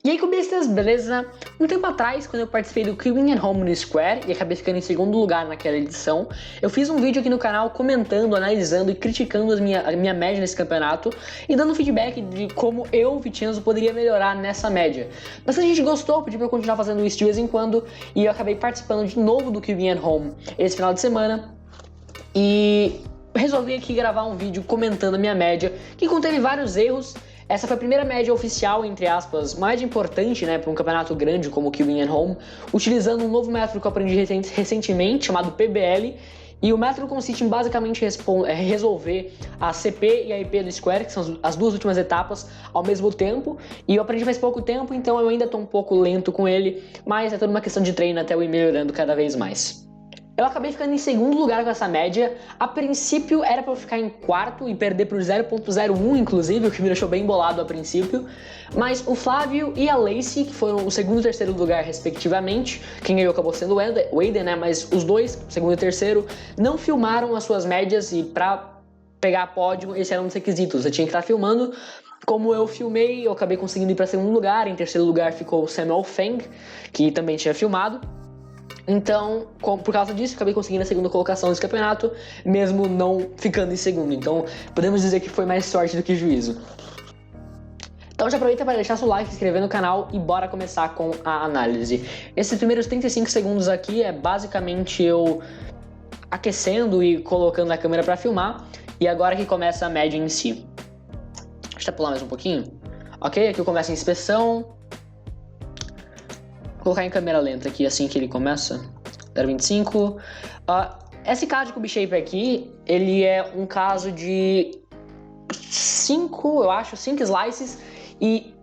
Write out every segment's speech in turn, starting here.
E aí, começas, beleza? Um tempo atrás, quando eu participei do Queuing at Home no Square e acabei ficando em segundo lugar naquela edição, eu fiz um vídeo aqui no canal comentando, analisando e criticando a minha média nesse campeonato e dando feedback de como eu, Vicenzo, poderia melhorar nessa média. Bastante gente gostou, pediu pra eu continuar fazendo isso de vez em quando e eu acabei participando de novo do Queuing at Home esse final de semana e resolvi aqui gravar um vídeo comentando a minha média, que conteve vários erros. Essa foi a primeira média oficial, entre aspas, mais importante, né, para um campeonato grande como o Queuing at Home, utilizando um novo método que eu aprendi recentemente, chamado PBL, e o método consiste em basicamente resolver a CP e a IP do Square, que são as duas últimas etapas, ao mesmo tempo, e eu aprendi faz pouco tempo, então eu ainda estou um pouco lento com ele, mas é toda uma questão de treino até eu ir melhorando cada vez mais. Eu acabei ficando em segundo lugar com essa média. A princípio era para eu ficar em quarto e perder por 0.01, inclusive, o que me deixou bem bolado a princípio. Mas o Flávio e a Lacey, que foram o segundo e terceiro lugar respectivamente, quem ganhou acabou sendo o Aiden, né? Mas os dois, segundo e terceiro, não filmaram as suas médias e para pegar pódio, esse era um dos requisitos. Eu tinha que estar filmando. Como eu filmei, eu acabei conseguindo ir para segundo lugar. Em terceiro lugar ficou o Samuel Feng, que também tinha filmado. Então, por causa disso, acabei conseguindo a segunda colocação nesse campeonato, mesmo não ficando em segundo. Então, podemos dizer que foi mais sorte do que juízo. Então já aproveita para deixar seu like, se inscrever no canal e bora começar com a análise. Esses primeiros 35 segundos aqui é basicamente eu aquecendo e colocando a câmera para filmar. E agora que começa a média em si. Deixa eu pular mais um pouquinho. Ok, aqui começa a inspeção. Vou colocar em câmera lenta aqui assim que ele começa. 0.25. Esse caso de Cube Shape aqui, ele é um caso de 5 slices. E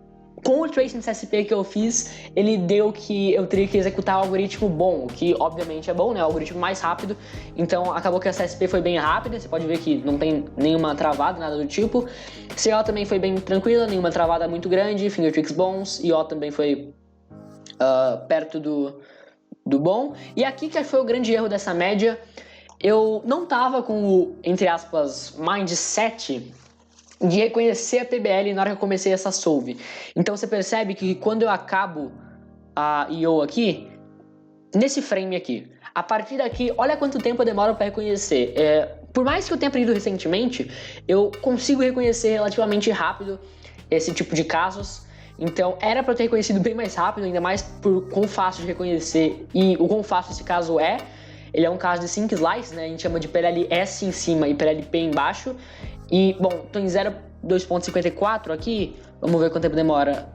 com o tracing de CSP que eu fiz, ele deu que eu teria que executar um algoritmo bom, que obviamente é bom, né? O algoritmo mais rápido. Então acabou que a CSP foi bem rápida, você pode ver que não tem nenhuma travada, nada do tipo. CO também foi bem tranquila, nenhuma travada muito grande, fingertricks bons, IO também foi perto do bom. E aqui que foi o grande erro dessa média, eu não tava com o, entre aspas, mindset de reconhecer a PBL na hora que eu comecei essa solve. Então você percebe que quando eu acabo a IO aqui, nesse frame aqui, a partir daqui, olha quanto tempo eu demoro para reconhecer. Por mais que eu tenha aprendido recentemente, eu consigo reconhecer relativamente rápido esse tipo de casos. Então era para eu ter reconhecido bem mais rápido, ainda mais por quão fácil de reconhecer e o quão fácil esse caso é. Ele é um caso de sync slice, né? A gente chama de PLLS em cima e PLLP embaixo. E, bom, tô em 0.2.54 aqui, vamos ver quanto tempo demora.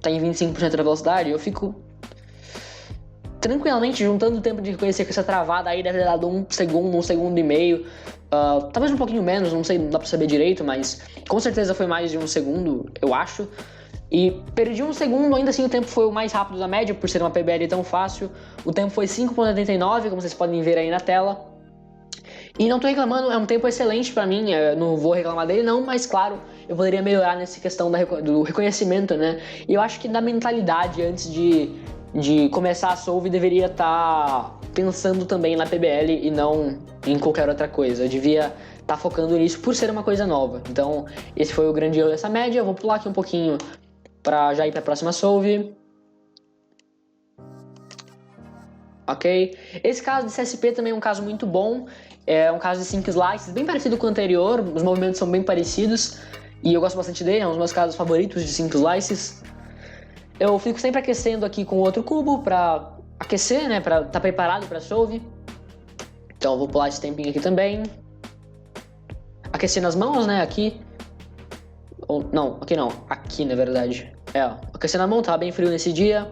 Tá em 25% da velocidade, eu fico tranquilamente juntando o tempo de reconhecer com essa travada aí, deve ter dado 1 segundo e meio. Talvez um pouquinho menos, não sei, não dá pra saber direito, mas com certeza foi mais de 1 segundo, eu acho. E perdi 1 segundo, ainda assim o tempo foi o mais rápido da média, por ser uma PBL tão fácil. O tempo foi 5.89, como vocês podem ver aí na tela. E não tô reclamando, é um tempo excelente pra mim, não vou reclamar dele não, mas claro, eu poderia melhorar nessa questão do reconhecimento, né? E eu acho que da mentalidade, antes de começar a solve, deveria estar pensando também na PBL e não em qualquer outra coisa. Eu devia estar focando nisso por ser uma coisa nova. Então, esse foi o grande erro dessa média. Eu vou pular aqui um pouquinho para já ir para a próxima solve. Ok? Esse caso de CSP também é um caso muito bom. É um caso de sync slices, bem parecido com o anterior. Os movimentos são bem parecidos e eu gosto bastante dele. É um dos meus casos favoritos de sync slices. Eu fico sempre aquecendo aqui com outro cubo para aquecer, né? Para estar preparado para solve. Então eu vou pular esse tempinho aqui também. Aquecendo as mãos, né? Aqui. Não, aqui não. Aqui, na verdade. Aquecendo a mão, tava bem frio nesse dia.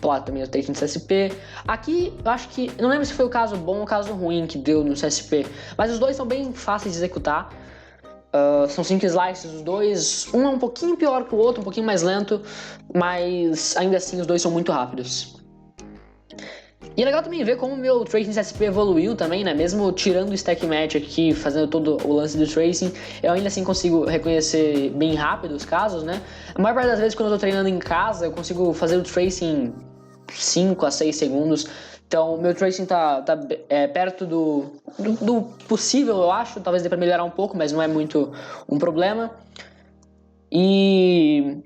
Lá também eu tenho no CSP. Aqui, eu acho que... Não lembro se foi o caso bom ou o caso ruim que deu no CSP. Mas os dois são bem fáceis de executar. São 5 slices os dois. Um é um pouquinho pior que o outro, um pouquinho mais lento. Mas ainda assim os dois são muito rápidos. E é legal também ver como o meu tracing CSP evoluiu também, né? Mesmo tirando o stack match aqui, fazendo todo o lance do tracing, eu ainda assim consigo reconhecer bem rápido os casos, né? A maior parte das vezes quando eu tô treinando em casa, eu consigo fazer o tracing em 5 a 6 segundos. Então o meu tracing tá perto do possível, eu acho. Talvez dê pra melhorar um pouco, mas não é muito um problema. E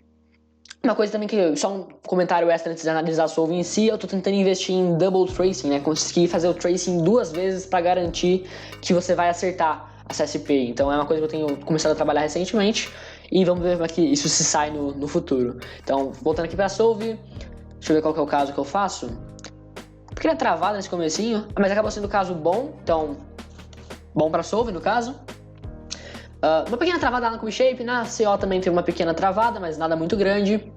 Uma coisa também que, só um comentário extra antes de analisar a solve em si, eu tô tentando investir em double tracing, né? Conseguir fazer o tracing 2 vezes para garantir que você vai acertar a CSP. Então é uma coisa que eu tenho começado a trabalhar recentemente e vamos ver como é que isso se sai no futuro. Então, voltando aqui pra solve, deixa eu ver qual que é o caso que eu faço. Porque ele é travado nesse comecinho, mas acaba sendo um caso bom, então bom pra solve no caso. Uma pequena travada lá no Cube Shape, na CO também teve uma pequena travada, mas nada muito grande.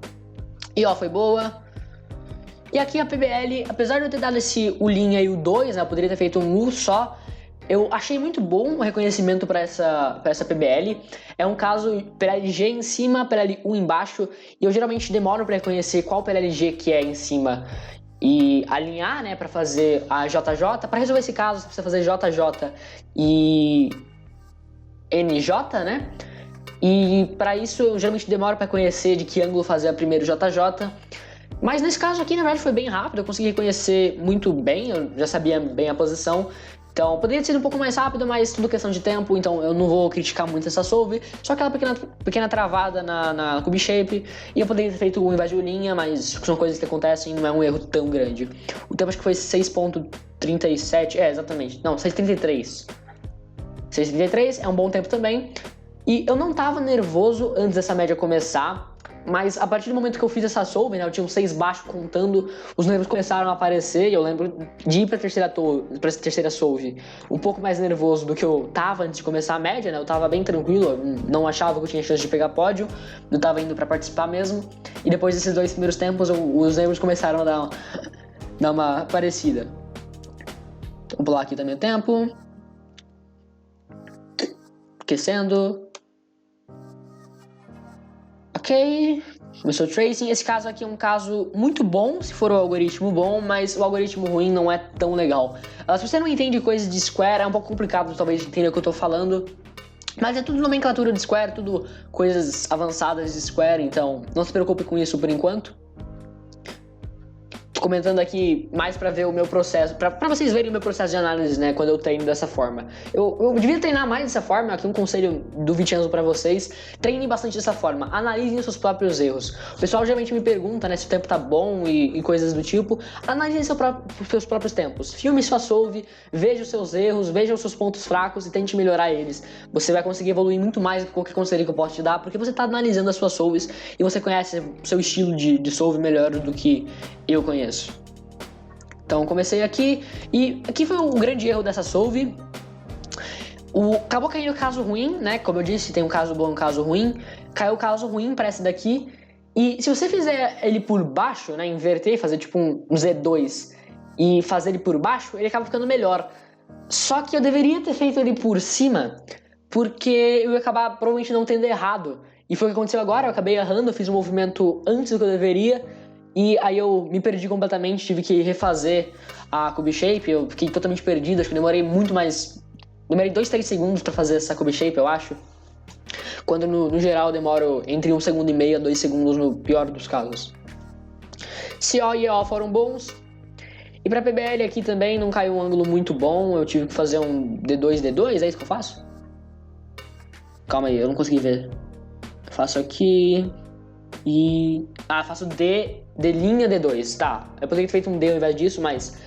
IO foi boa. E aqui a PBL, apesar de eu ter dado esse U' e o 2, né, eu poderia ter feito um U só, eu achei muito bom o reconhecimento para essa PBL. É um caso PLG em cima, PLU embaixo, e eu geralmente demoro para reconhecer qual PLG que é em cima e alinhar, né, para fazer a JJ. Para resolver esse caso, você precisa fazer JJ e NJ, né? E para isso eu geralmente demoro para conhecer de que ângulo fazer a primeiro JJ. Mas nesse caso aqui, na verdade, foi bem rápido, eu consegui reconhecer muito bem, eu já sabia bem a posição. Então poderia ter sido um pouco mais rápido, mas tudo questão de tempo, então eu não vou criticar muito essa solve. Só aquela pequena travada na Cube Shape, e eu poderia ter feito um invés de linha, mas são coisas que acontecem, não é um erro tão grande. O tempo acho que foi 6.37, exatamente, não, 6.33. 6.33 é um bom tempo também. E eu não tava nervoso antes dessa média começar, mas a partir do momento que eu fiz essa solve, né, eu tinha um 6 baixo contando, os nervos começaram a aparecer, e eu lembro de ir pra terceira solve um pouco mais nervoso do que eu tava antes de começar a média, né, eu tava bem tranquilo, eu não achava que eu tinha chance de pegar pódio, eu tava indo pra participar mesmo, e depois desses 2 primeiros tempos, os nervos começaram a dar uma aparecida. Vou pular aqui também o tempo. Aquecendo. Ok, começou o tracing. Esse caso aqui é um caso muito bom, se for o algoritmo bom, mas o algoritmo ruim não é tão legal. Se você não entende coisas de square, é um pouco complicado talvez de entender o que eu tô falando, mas é tudo nomenclatura de square, tudo coisas avançadas de square, então não se preocupe com isso por enquanto. Comentando aqui mais para ver o meu processo, para vocês verem o meu processo de análise, né, quando eu treino dessa forma. Eu devia treinar mais dessa forma, aqui um conselho do Vincenzo para vocês, treinem bastante dessa forma, analisem os seus próprios erros. O pessoal geralmente me pergunta, né, se o tempo tá bom e coisas do tipo, analisem seus próprios tempos, filme sua solve, veja os seus erros, veja os seus pontos fracos e tente melhorar eles. Você vai conseguir evoluir muito mais do que qualquer conselho que eu posso te dar, porque você tá analisando as suas solves e você conhece o seu estilo de solve melhor do que eu conheço. Então comecei aqui, e aqui foi um grande erro dessa solve. Acabou caindo o caso ruim, né? Como eu disse, tem um caso bom e um caso ruim. Caiu o caso ruim para esse daqui. E se você fizer ele por baixo, né? Inverter, fazer tipo um Z2 e fazer ele por baixo, ele acaba ficando melhor. Só que eu deveria ter feito ele por cima, porque eu ia acabar provavelmente não tendo errado. E foi o que aconteceu agora, eu acabei errando, eu fiz um movimento antes do que eu deveria. E aí eu me perdi completamente, tive que refazer a Cube Shape, eu fiquei totalmente perdido, acho que demorei muito mais... Demorei 2-3 segundos pra fazer essa Cube Shape, eu acho. Quando no geral eu demoro entre 1,5 segundo a 2 segundos no pior dos casos. CO e EO foram bons. E pra PBL aqui também não caiu um ângulo muito bom, eu tive que fazer um D2, é isso que eu faço? Calma aí, eu não consegui ver. Eu faço aqui... E... faço D' D2, tá. Eu poderia ter feito um D ao invés disso, mas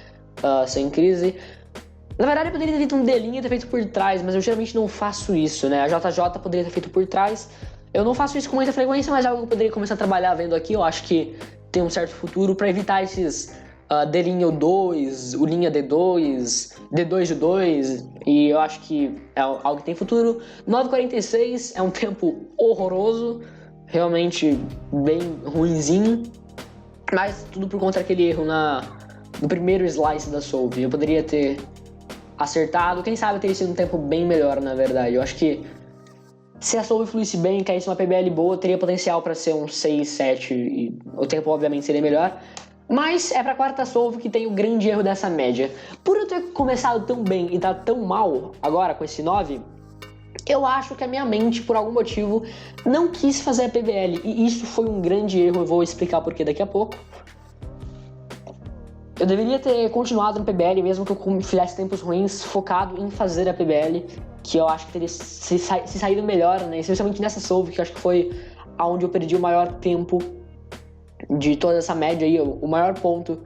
sem crise. Na verdade eu poderia ter feito um D' e ter feito por trás, mas eu geralmente não faço isso, né. A JJ poderia ter feito por trás. Eu não faço isso com muita frequência, mas é algo que eu poderia começar a trabalhar vendo aqui. Eu acho que tem um certo futuro pra evitar esses D'2, U' D2, D2 D2, e eu acho que é algo que tem futuro. 9:46 é um tempo horroroso, realmente bem ruinzinho, mas tudo por conta daquele erro no primeiro slice da solve. Eu poderia ter acertado, quem sabe teria sido um tempo bem melhor, na verdade. Eu acho que se a solve fluísse bem e caísse uma PBL boa, teria potencial para ser um 6, 7, e o tempo obviamente seria melhor. Mas é pra quarta solve que tem o grande erro dessa média. Por eu ter começado tão bem e tá tão mal agora com esse 9, eu acho que a minha mente, por algum motivo, não quis fazer a PBL. E isso foi um grande erro, eu vou explicar porquê daqui a pouco. Eu deveria ter continuado no PBL, mesmo que eu fizesse tempos ruins, focado em fazer a PBL, que eu acho que teria se saído melhor, né? Especialmente nessa solve, que eu acho que foi aonde eu perdi o maior tempo de toda essa média aí, o maior ponto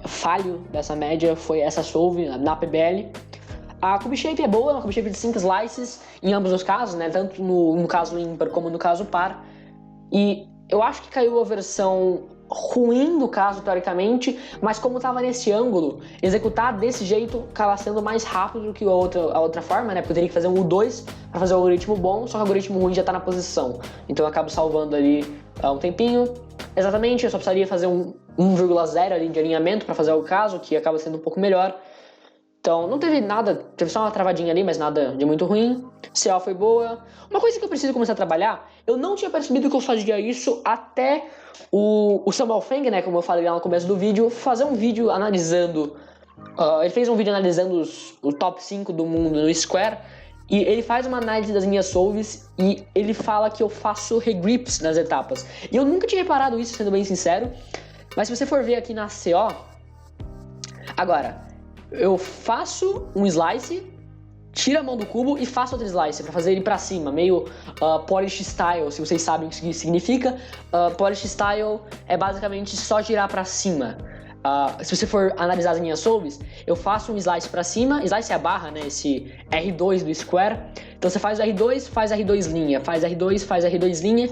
falho dessa média foi essa solve na PBL. A Cube Shape é boa, uma Cube Shape de 5 slices em ambos os casos, né? Tanto no caso ímpar como no caso par. E eu acho que caiu a versão ruim do caso, teoricamente, mas como estava nesse ângulo, executar desse jeito acaba sendo mais rápido do que a outra forma, né? Porque eu teria que fazer um U2 para fazer o algoritmo bom, só que o algoritmo ruim já está na posição. Então eu acabo salvando ali um tempinho. Exatamente, eu só precisaria fazer um 1,0 ali de alinhamento para fazer o caso, que acaba sendo um pouco melhor. Então não teve nada, teve só uma travadinha ali, mas nada de muito ruim. CA foi boa. Uma coisa que eu preciso começar a trabalhar, eu não tinha percebido que eu fazia isso até o Samuel Feng, né, como eu falei lá no começo do vídeo, fazer um vídeo analisando, ele fez um vídeo analisando o top 5 do mundo no Square, e ele faz uma análise das minhas solves e ele fala que eu faço regrips nas etapas. E eu nunca tinha reparado isso, sendo bem sincero, mas se você for ver aqui na CO, agora, eu faço um slice, tiro a mão do cubo e faço outro slice para fazer ele para cima, meio polish style, se vocês sabem o que significa. Polish style é basicamente só girar para cima. Se você for analisar as minhas solves, eu faço um slice para cima, slice é a barra, né, esse R2 do Square. Então você faz o R2, faz R2 linha, faz R2, faz R2 linha.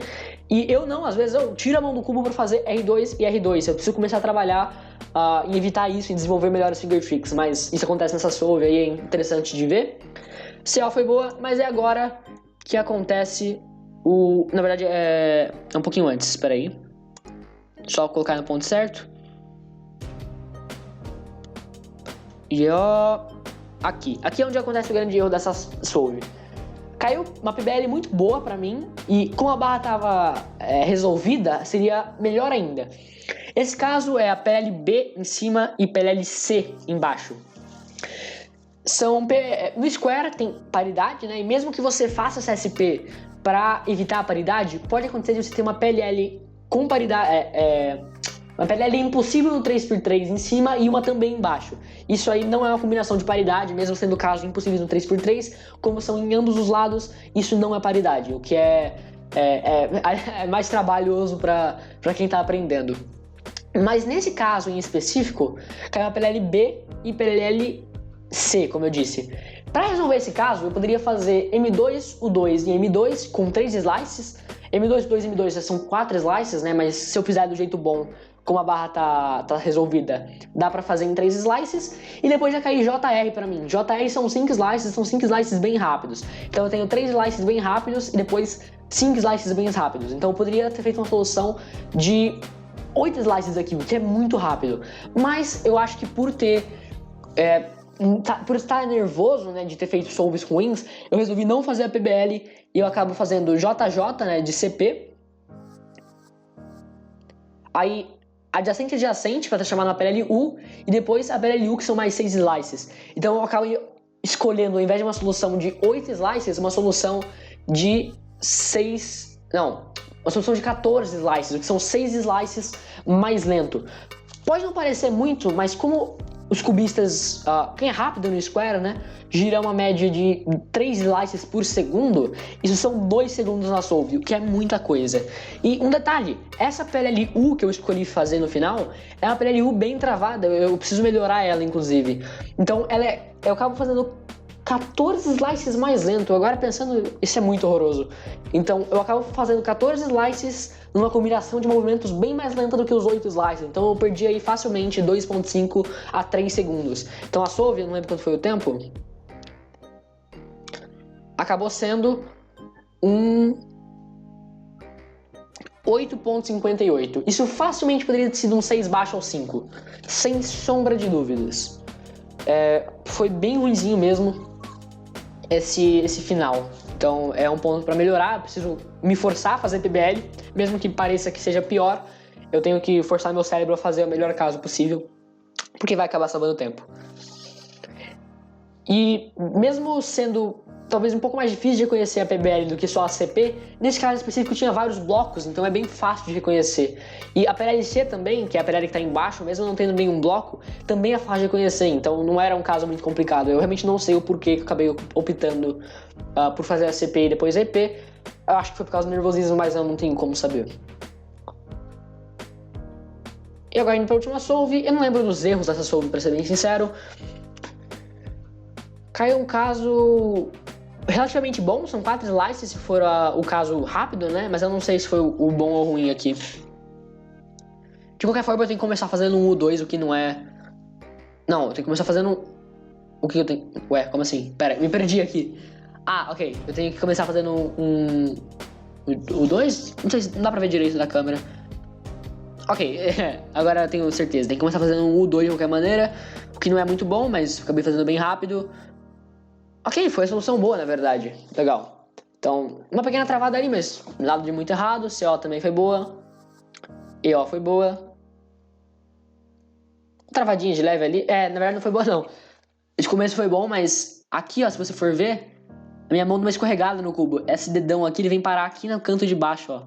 E eu não, às vezes eu tiro a mão do cubo para fazer R2 e R2. Eu preciso começar a trabalhar em evitar isso e desenvolver melhores finger tricks, mas isso acontece nessa solve aí, é interessante de ver. CA foi boa, mas é agora que acontece na verdade é um pouquinho antes, espera aí. Só colocar no ponto certo. E aqui é onde acontece o grande erro dessa solve. Caiu uma PBL muito boa pra mim e como a barra tava resolvida, seria melhor ainda. Esse caso é a PLB em cima e PLC embaixo. No Square tem paridade, né? E mesmo que você faça CSP para evitar a paridade, pode acontecer de você ter uma PLL com paridade, uma PLL impossível no 3x3 em cima e uma também embaixo. Isso aí não é uma combinação de paridade, mesmo sendo casos impossíveis no 3x3, como são em ambos os lados, isso não é paridade, o que é mais trabalhoso para quem está aprendendo. Mas nesse caso em específico, caiu a PLL B e PLL C, como eu disse. Para resolver esse caso, eu poderia fazer M2, U2 e M2 com 3 slices. M2, U2 e M2 já são 4 slices, né? Mas se eu fizer do jeito bom, como a barra tá resolvida, dá pra fazer em 3 slices. E depois já cair JR pra mim. JR são 5 slices bem rápidos. Então eu tenho 3 slices bem rápidos e depois 5 slices bem rápidos. Então eu poderia ter feito uma solução de 8 slices aqui, o que é muito rápido. Mas eu acho que por estar nervoso, né, de ter feito solves ruins, eu resolvi não fazer a PBL e eu acabo fazendo JJ, né, de CP. Aí adjacente para transformar na PLLU e depois a PLLU, que são mais 6 slices. Então eu acabo escolhendo, ao invés de uma solução de 8 slices, uma solução de 14 slices, o que são 6 slices mais lento. Pode não parecer muito, mas como os cubistas, quem é rápido no Square, né, gira uma média de 3 slices por segundo, isso são 2 segundos na solve, o que é muita coisa. E um detalhe, essa PLLU que eu escolhi fazer no final, é uma PLLU bem travada, eu preciso melhorar ela, inclusive. Então eu acabo fazendo 14 slices mais lento. Agora pensando, isso é muito horroroso. Então eu acabo fazendo 14 slices numa combinação de movimentos bem mais lenta do que os 8 slices. Então eu perdi aí facilmente 2.5 a 3 segundos. Então a solve, não lembro quanto foi o tempo, acabou sendo 8.58. Isso facilmente poderia ter sido um 6 baixo ou 5. Sem sombra de dúvidas. Foi bem ruinzinho mesmo esse final. Então é um ponto para melhorar, eu preciso me forçar a fazer PBL, mesmo que pareça que seja pior, eu tenho que forçar meu cérebro a fazer o melhor caso possível, porque vai acabar salvando tempo. E mesmo sendo talvez um pouco mais difícil de reconhecer a PBL do que só a CP, nesse caso específico tinha vários blocos, então é bem fácil de reconhecer. E a PLLC também, que é a PLL que está embaixo, mesmo não tendo nenhum bloco, também é fácil de reconhecer, então não era um caso muito complicado. Eu realmente não sei o porquê que eu acabei optando por fazer a CP e depois a EP. Eu acho que foi por causa do nervosismo, mas eu não tenho como saber. E agora indo pra última solve, eu não lembro dos erros dessa solve, pra ser bem sincero. Caiu um caso relativamente bom, são 4 slices se for o caso rápido, né? Mas eu não sei se foi o bom ou ruim aqui. De qualquer forma, eu tenho que começar fazendo um U2, o que não é... Não, eu tenho que começar fazendo... O que eu tenho... Ué, como assim? Pera, me perdi aqui. Ah, ok. Eu tenho que começar fazendo um... U2? Não sei se não dá pra ver direito da câmera. Ok, agora eu tenho certeza. Tem que começar fazendo um U2 de qualquer maneira, o que não é muito bom, mas acabei fazendo bem rápido. Ok, foi a solução boa, na verdade. Legal. Então, uma pequena travada ali, mas nada de muito errado. CO também foi boa. EO foi boa. Travadinha de leve ali. Na verdade não foi boa, não. De começo foi bom, mas aqui, ó, se você for ver, a minha mão deu uma escorregada no cubo. Esse dedão aqui, ele vem parar aqui no canto de baixo, ó.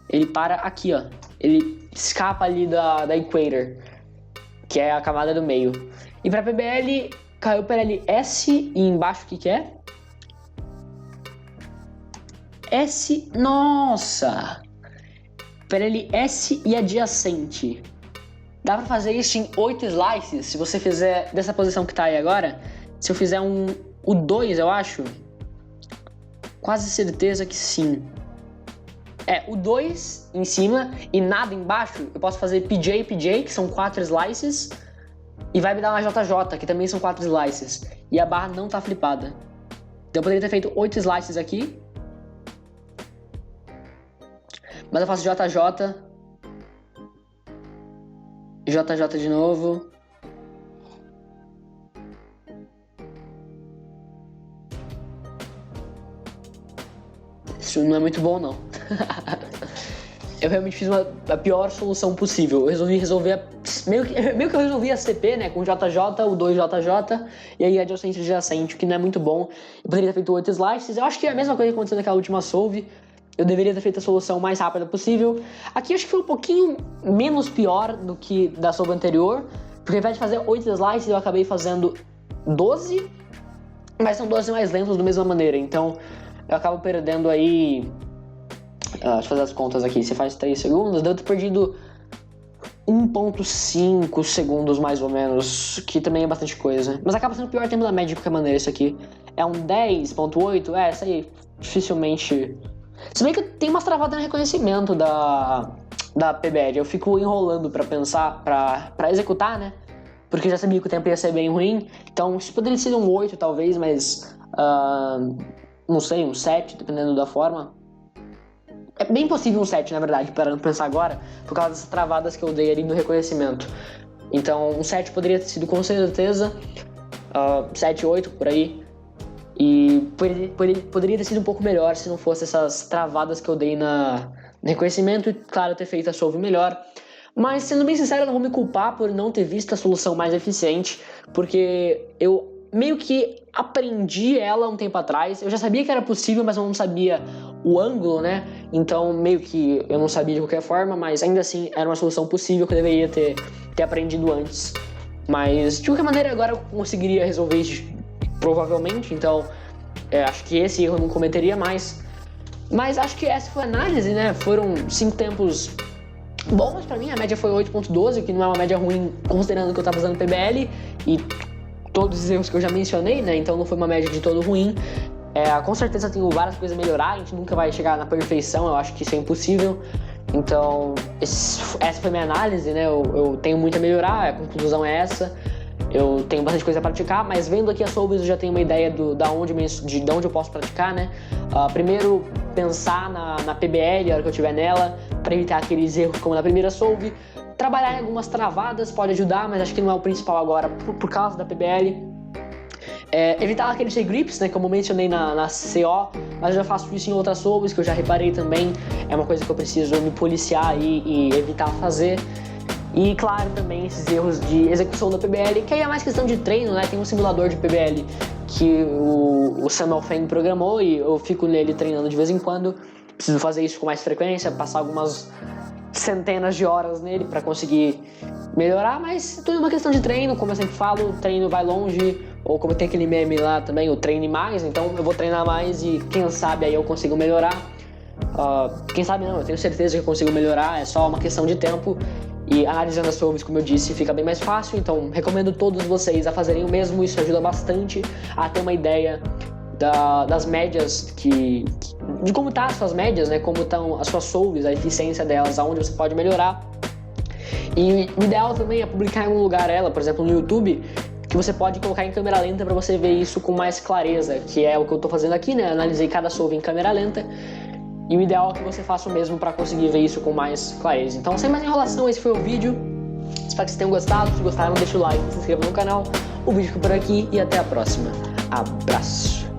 Ele para aqui, ó. Ele escapa ali da equator, que é a camada do meio. E pra PBL, caiu para ali S e embaixo o que é? S, nossa! Para ele S e adjacente. Dá pra fazer isso em 8 slices, se você fizer dessa posição que tá aí agora. Se eu fizer o 2, eu acho. Quase certeza que sim. O 2 em cima e nada embaixo, eu posso fazer PJ, PJ, que são 4 slices, e vai me dar uma JJ, que também são 4 slices. E a barra não tá flipada. Então eu poderia ter feito 8 slices aqui. Mas eu faço JJ. JJ de novo. Isso não é muito bom, não. Eu realmente fiz a pior solução possível. Eu resolvi resolver... Meio que eu resolvi a CP, né? Com JJ, o 2JJ, e aí adjacente, o que não é muito bom. Eu poderia ter feito 8 slices. Eu acho que é a mesma coisa que aconteceu naquela última solve. Eu deveria ter feito a solução o mais rápida possível. Aqui acho que foi um pouquinho menos pior do que da solve anterior, porque ao invés de fazer 8 slices, eu acabei fazendo 12, mas são 12 mais lentos da mesma maneira, então eu acabo perdendo aí... deixa eu fazer as contas aqui. Você faz 3 segundos, devo ter perdido 1.5 segundos mais ou menos, que também é bastante coisa. Mas acaba sendo o pior tempo da média de qualquer maneira isso aqui. É um 10.8, isso aí dificilmente... Se bem que tem umas travadas no reconhecimento da PBL, eu fico enrolando pra pensar, pra executar, né? Porque eu já sabia que o tempo ia ser bem ruim, então isso poderia ser um 8 talvez, mas não sei, um 7, dependendo da forma. É bem possível um 7, na verdade, parando pra pensar agora, por causa das travadas que eu dei ali no reconhecimento. Então um 7 poderia ter sido com certeza, 7, 8 por aí. E poderia ter sido um pouco melhor se não fosse essas travadas que eu dei no reconhecimento e, claro, ter feito a solve melhor. Mas, sendo bem sincero, eu não vou me culpar por não ter visto a solução mais eficiente, porque eu meio que aprendi ela um tempo atrás. Eu já sabia que era possível, mas eu não sabia o ângulo, né? Então, meio que eu não sabia de qualquer forma, mas ainda assim era uma solução possível que eu deveria ter aprendido antes. Mas, de qualquer maneira, agora eu conseguiria resolver isso provavelmente, então acho que esse erro eu não cometeria mais. Mas acho que essa foi a análise, né? Foram 5 tempos bons pra mim, a média foi 8.12, que não é uma média ruim considerando que eu tava usando PBL e todos os erros que eu já mencionei, né? Então não foi uma média de todo ruim. Com certeza tenho várias coisas a melhorar, a gente nunca vai chegar na perfeição, eu acho que isso é impossível. Então essa foi minha análise, né? Eu tenho muito a melhorar, a conclusão é essa. Eu tenho bastante coisa a praticar, mas vendo aqui as solves eu já tenho uma ideia de onde eu posso praticar, né? Primeiro, pensar na PBL, a hora que eu estiver nela, para evitar aqueles erros como na primeira solve. Trabalhar em algumas travadas pode ajudar, mas acho que não é o principal agora por causa da PBL. Evitar aqueles grips, né? Como eu mencionei na CO, mas eu já faço isso em outras solves que eu já reparei também. É uma coisa que eu preciso me policiar e evitar fazer. E claro, também esses erros de execução da PBL, que aí é mais questão de treino, né? Tem um simulador de PBL que o Samuel Feng programou e eu fico nele treinando de vez em quando. Preciso fazer isso com mais frequência, passar algumas centenas de horas nele para conseguir melhorar, mas tudo é uma questão de treino, como eu sempre falo, o treino vai longe, ou como tem aquele meme lá também, o treine mais, então eu vou treinar mais e quem sabe aí eu consigo melhorar. Quem sabe não, eu tenho certeza que eu consigo melhorar, é só uma questão de tempo. E analisando as solves, como eu disse, fica bem mais fácil, então recomendo todos vocês a fazerem o mesmo, isso ajuda bastante a ter uma ideia das médias, de como tá as suas médias, né, como estão as suas solves, a eficiência delas, aonde você pode melhorar. E o ideal também é publicar em um lugar ela, por exemplo no YouTube, que você pode colocar em câmera lenta para você ver isso com mais clareza, que é o que eu tô fazendo aqui, né, analisei cada solve em câmera lenta. E o ideal é que você faça o mesmo para conseguir ver isso com mais clareza. Então, sem mais enrolação, esse foi o vídeo. Espero que vocês tenham gostado. Se gostaram, deixa o like, se inscreva no canal. O vídeo fica por aqui e até a próxima. Abraço!